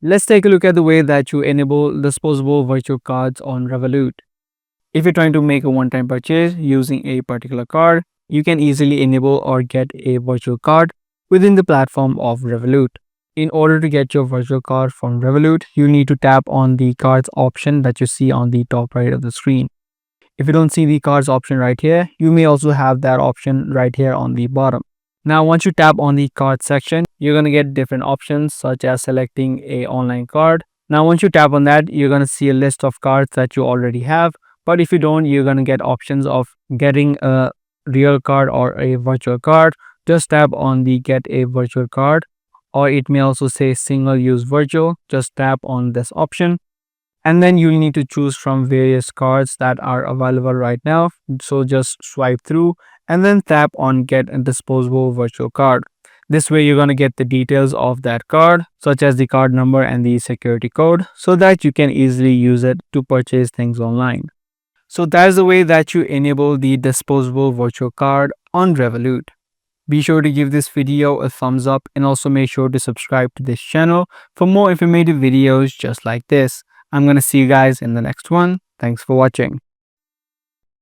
Let's take a look at the way that you enable disposable virtual cards on Revolut. If you're trying to make a one-time purchase using a particular card, you can easily enable or get a virtual card within the platform of Revolut. In order to get your virtual card from Revolut, you need to tap on the cards option that you see on the top right of the screen. If you don't see the cards option right here, you may also have that option right here on the bottom. Now, once you tap on the card section, you're going to get different options such as selecting a online card. Now, once you tap on that, you're going to see a list of cards that you already have. But if you don't, you're going to get options of getting a real card or a virtual card. Just tap on the get a virtual card, or it may also say single use virtual. Just tap on this option. And then you'll need to choose from various cards that are available right now. So just swipe through and then tap on get a disposable virtual card. This way you're going to get the details of that card, such as the card number and the security code, so that you can easily use it to purchase things online. So that's the way that you enable the disposable virtual card on Revolut. Be sure to give this video a thumbs up and also make sure to subscribe to this channel for more informative videos just like this. I'm going to see you guys in the next one. Thanks for watching.